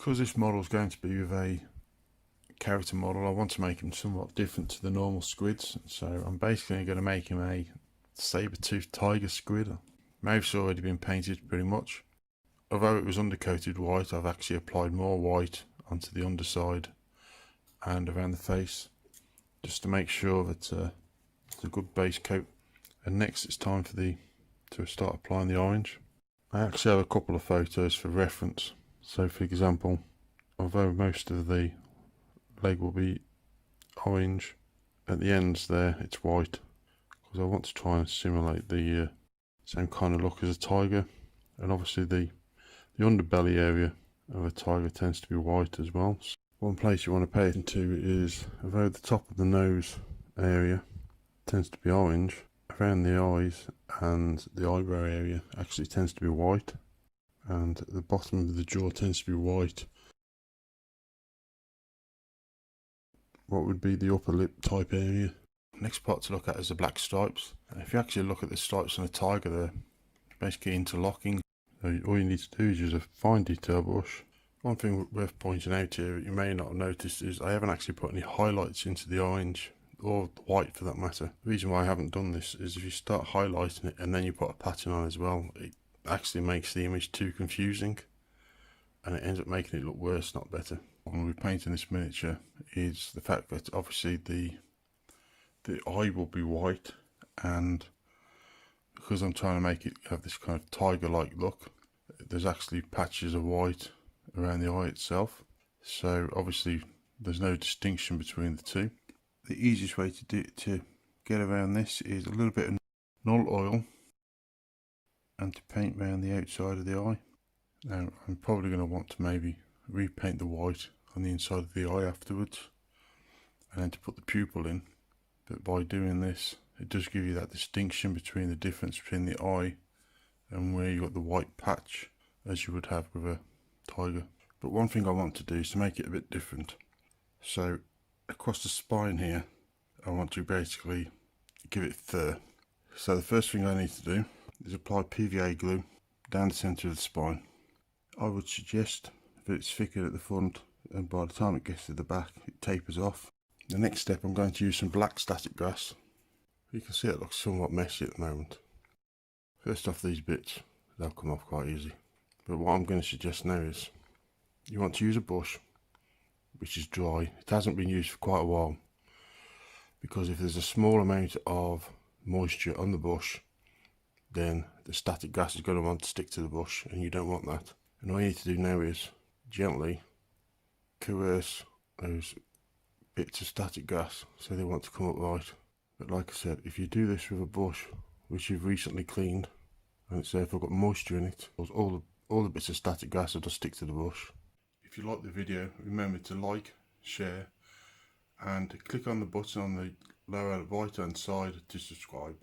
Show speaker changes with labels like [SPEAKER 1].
[SPEAKER 1] Because this model is going to be with a character model, I want to make him somewhat different to the normal squids, so I'm basically going to make him a saber-toothed tiger squid. Mouth's already been painted pretty much. Although it was undercoated white, I've actually applied more white onto the underside and around the face, just to make sure that it's a good base coat. And next it's time for to start applying the orange. I actually have a couple of photos for reference. So for example, although most of the leg will be orange, at the ends there it's white, because I want to try and simulate the same kind of look as a tiger. And obviously the underbelly area of a tiger tends to be white as well. So one place you want to pay attention to is, although the top of the nose area tends to be orange, around the eyes and the eyebrow area actually tends to be white, and the bottom of the jaw tends to be white. What would be the upper lip type area. Next part to look at is the black stripes. If you actually look at the stripes on a tiger, they're basically interlocking. So all you need to do is use a fine detail brush. One thing worth pointing out here, you may not have noticed, is I haven't actually put any highlights into the orange, or the white for that matter. The reason why I haven't done this is if you start highlighting it and then you put a pattern on as well, it actually makes the image too confusing and it ends up making it look worse, not better. When we're painting this miniature is the fact that obviously the eye will be white, and because I'm trying to make it have this kind of tiger-like look, there's actually patches of white around the eye itself, so obviously there's no distinction between the two. The easiest way to get around this is a little bit of null oil and to paint around the outside of the eye. Now I'm probably going to want to maybe repaint the white on the inside of the eye afterwards, and then to put the pupil in, but by doing this it does give you that distinction between the difference between the eye and where you got the white patch as you would have with a tiger. But one thing I want to do is to make it a bit different. So across the spine here I want to basically give it fur. So the first thing I need to do is apply PVA glue down the centre of the spine. I would suggest that it's thicker at the front, and by the time it gets to the back it tapers off. The next step, I'm going to use some black static grass. You can see it looks somewhat messy at the moment. First off, these bits, they'll come off quite easy. But what I'm going to suggest now is you want to use a brush which is dry. It hasn't been used for quite a while, because if there's a small amount of moisture on the brush, then the static grass is going to want to stick to the brush, and you don't want that. And all you need to do now is gently coerce those bits of static grass so they want to come up right. But like I said, if you do this with a brush which you've recently cleaned and it's therefore got moisture in it, all the bits of static grass will just stick to the brush. If you like the video, remember to like, share, and click on the button on the lower right hand side to subscribe.